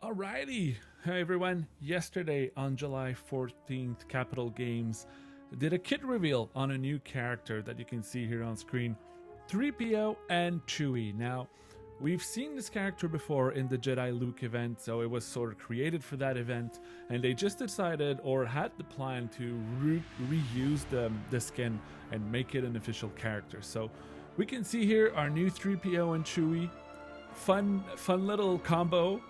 Alrighty, hey everyone. Yesterday on July 14th, Capital Games did a kit reveal on a new character that you can see here on screen, Threepio and Chewie. Now, we've seen this character before in the Jedi Luke event, so it was sort of created for that event, and they just decided or had the plan to reuse the skin and make it an official character. So we can see here our new Threepio and Chewie. Fun little combo.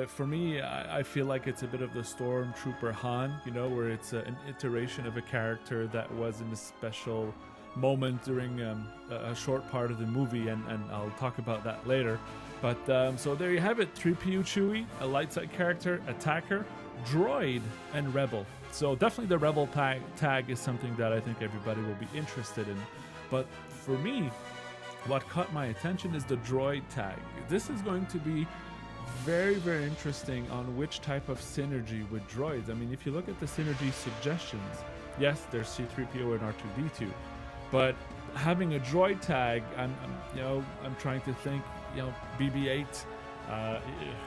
For me, I feel like it's a bit of the Stormtrooper Han, you know, where it's an iteration of a character that was in a special moment during a short part of the movie, and I'll talk about that later. But so there you have it, Threepio Chewie, a light side character, attacker, droid, and rebel. So definitely the rebel tag is something that I think everybody will be interested in. But for me, what caught my attention is the droid tag. This is going to be very, very interesting on which type of synergy with droids. I mean, if you look at the synergy suggestions, yes, there's C-3PO and R2-D2, but having a droid tag, I'm trying to think, BB-8,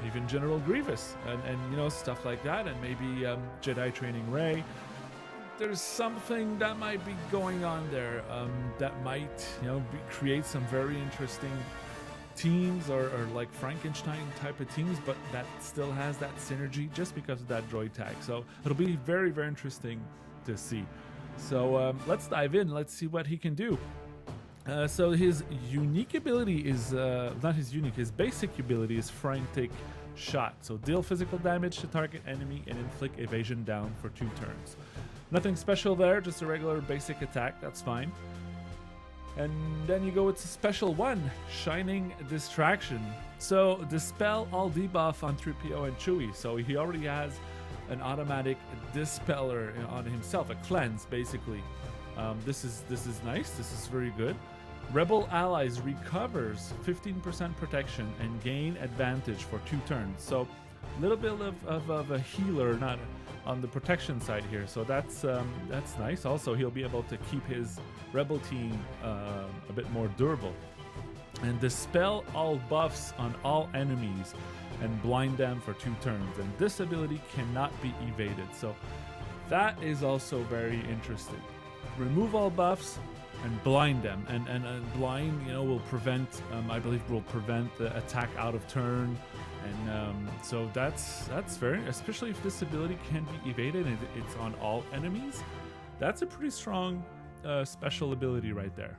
even General Grievous, and stuff like that, and maybe Jedi Training Rey. There's something that might be going on there that might, create some very interesting teams or like Frankenstein type of teams, but that still has that synergy just because of that droid tag. So it'll be very, very interesting to see. So let's dive in. Let's see what he can do. So his unique ability is his basic ability is Frantic Shot. So deal physical damage to target enemy and inflict evasion down for 2 turns. Nothing special there, just a regular basic attack, that's fine. And then you go with a special one, Shining Distraction. So dispel all debuff on Threepio and Chewie. So he already has an automatic dispeller on himself, a cleanse basically. This is nice, this is very good. Rebel allies recovers 15% protection and gain advantage for 2 turns. So a little bit of a healer, not on the protection side here, so that's nice. Also, he'll be able to keep his rebel team a bit more durable, and dispel all buffs on all enemies and blind them for 2 turns, and this ability cannot be evaded, so that is also very interesting. Remove all buffs and blind them, and blind will prevent I believe will prevent the attack out of turn. And so that's very, especially if this ability can be evaded and it's on all enemies. That's a pretty strong special ability right there.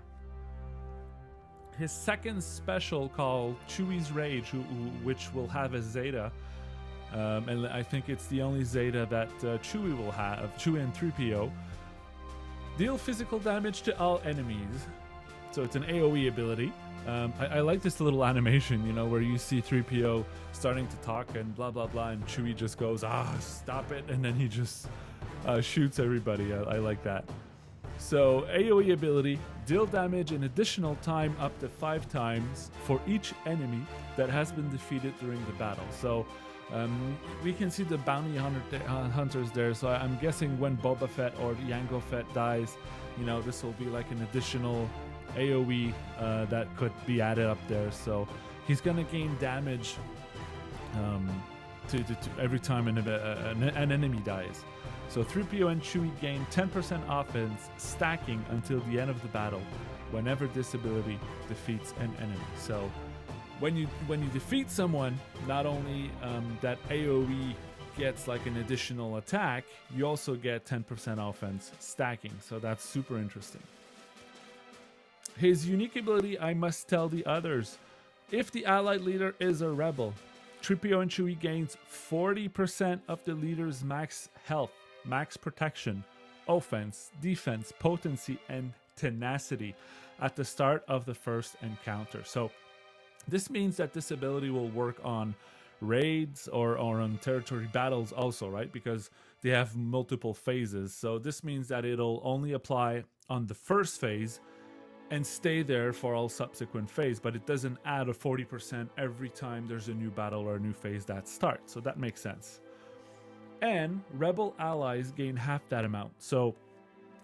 His second special, called Chewie's Rage, which will have a Zeta, and I think it's the only Zeta that Chewie will have, Chewie and Threepio. Deal physical damage to all enemies. So it's an AoE ability. I like this little animation, where you see Threepio starting to talk and blah, blah, blah, and Chewie just goes, stop it, and then he just shoots everybody. I like that. So AoE ability, deal damage an additional time up to 5 times for each enemy that has been defeated during the battle. So we can see the bounty hunters there, so I'm guessing when Boba Fett or Jango Fett dies, this will be like an additional AoE that could be added up there. So he's gonna gain damage to every time an enemy dies. So Threepio and Chewie gain 10% offense, stacking until the end of the battle whenever this ability defeats an enemy. So when you defeat someone, not only that AoE gets like an additional attack, you also get 10% offense stacking. So that's super interesting. His unique ability, I must tell the others. If the allied leader is a rebel, Threepio and Chewie gains 40% of the leader's max health, max protection, offense, defense, potency, and tenacity at the start of the first encounter. So this means that this ability will work on raids or on territory battles also, right? Because they have multiple phases. So this means that it'll only apply on the first phase and stay there for all subsequent phase, but it doesn't add a 40% every time there's a new battle or a new phase that starts. So that makes sense. And rebel allies gain half that amount. So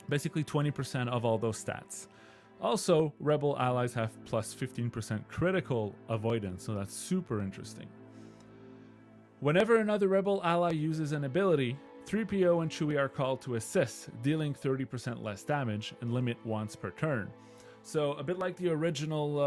basically 20% of all those stats. Also, rebel allies have plus 15% critical avoidance, so that's super interesting. Whenever another rebel ally uses an ability, Threepio and Chewie are called to assist, dealing 30% less damage and limit once per turn. So a bit like the original,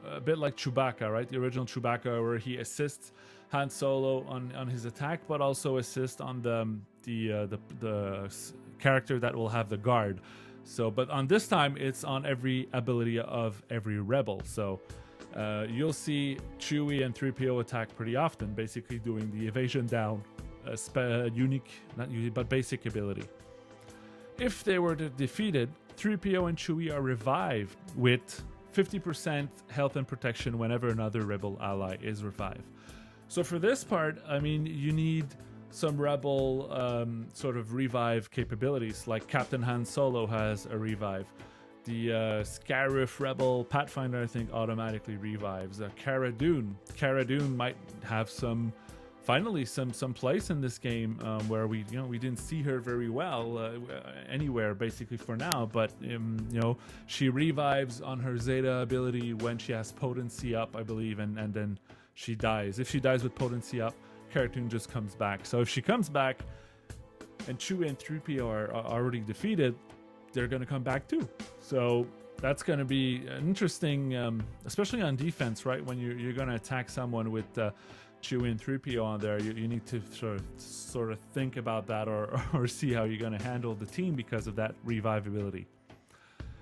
a bit like Chewbacca, right? The original Chewbacca, where he assists Han Solo on his attack, but also assists on the character that will have the guard. So, but on this time, it's on every ability of every rebel. So you'll see Chewie and Threepio attack pretty often, basically doing the evasion down, unique, not unique, but basic ability. If they were defeated, Threepio and Chewie are revived with 50% health and protection whenever another rebel ally is revived. So for this part, I mean, you need some rebel sort of revive capabilities, like Captain Han Solo has a revive. The Scarif Rebel Pathfinder, I think, automatically revives. Cara Dune might have finally some place in this game where we didn't see her very well anywhere basically for now, but she revives on her Zeta ability when she has potency up, I believe, and then she dies. If she dies with potency up, Cara Dune just comes back. So if she comes back and Chewie and Threepio are already defeated, they're going to come back too. So that's going to be interesting, especially on defense, right? When you're going to attack someone with Chewie and Threepio on there, you need to sort of think about that or see how you're going to handle the team because of that revivability.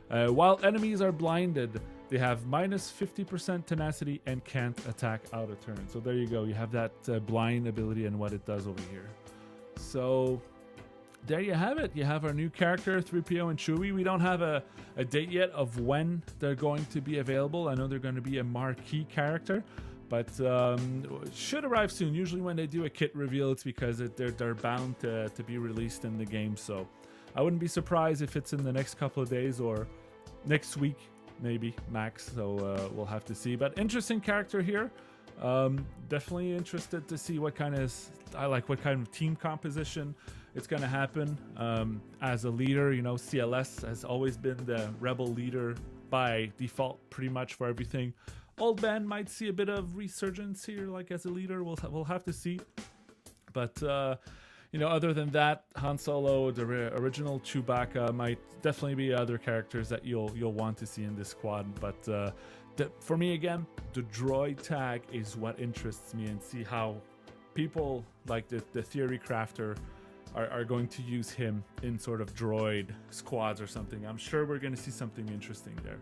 While enemies are blinded, they have minus 50% tenacity and can't attack out of turn. So there you go. You have that blind ability and what it does over here. So there you have it. You have our new character, Threepio and Chewie. We don't have a date yet of when they're going to be available. I know they're going to be a marquee character, but should arrive soon. Usually when they do a kit reveal, it's because they're bound to be released in the game. So I wouldn't be surprised if it's in the next couple of days or next week, maybe max. So we'll have to see. But interesting character here. Definitely interested to see what kind of team composition it's going to happen. As a leader, CLS has always been the rebel leader by default pretty much for everything. Old Ben might see a bit of resurgence here, like as a leader. We'll have to see. But other than that, Han Solo, the original Chewbacca might definitely be other characters that you'll want to see in this squad. But for me, again, the droid tag is what interests me, and see how people like the theory crafter are going to use him in sort of droid squads or something. I'm sure we're going to see something interesting there.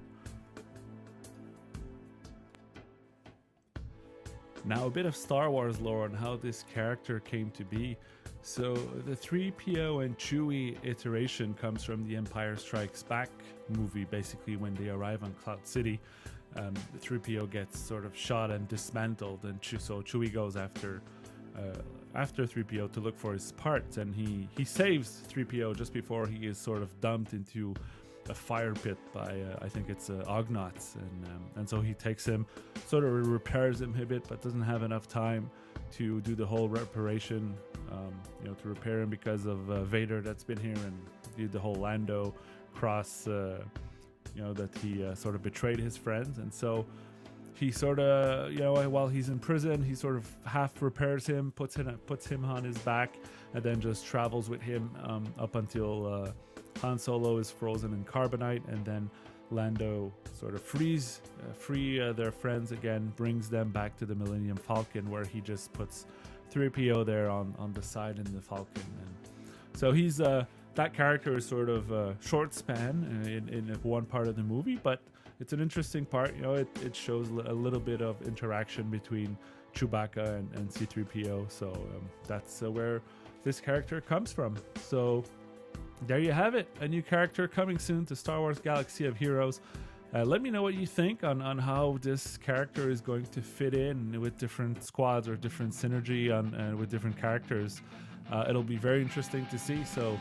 Now, a bit of Star Wars lore on how this character came to be. So the Threepio and Chewie iteration comes from the Empire Strikes Back movie. Basically, when they arrive on Cloud City, the Threepio gets sort of shot and dismantled, and so Chewie goes after Threepio to look for his parts, and he saves Threepio just before he is sort of dumped into a fire pit by I think it's Ognaughts, and so he takes him, sort of repairs him a bit, but doesn't have enough time to do the whole reparation, to repair him because of Vader that's been here and did the whole Lando cross, that he sort of betrayed his friends, and so he sort of, while he's in prison, he sort of half repairs him, puts him on his back, and then just travels with him up until Han Solo is frozen in carbonite, and then Lando sort of free their friends again, brings them back to the Millennium Falcon, where he just puts Threepio there on the side in the Falcon. And so he's that character is sort of a short span in one part of the movie, but it's an interesting part. It shows a little bit of interaction between Chewbacca and C-3PO. So that's where this character comes from. So there you have it. A new character coming soon to Star Wars Galaxy of Heroes. Let me know what you think on how this character is going to fit in with different squads or different synergy with different characters. It'll be very interesting to see. So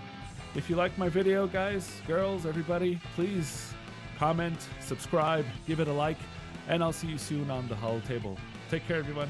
if you like my video, guys, girls, everybody, please comment, subscribe, give it a like, and I'll see you soon on the Hull Table. Take care, everyone.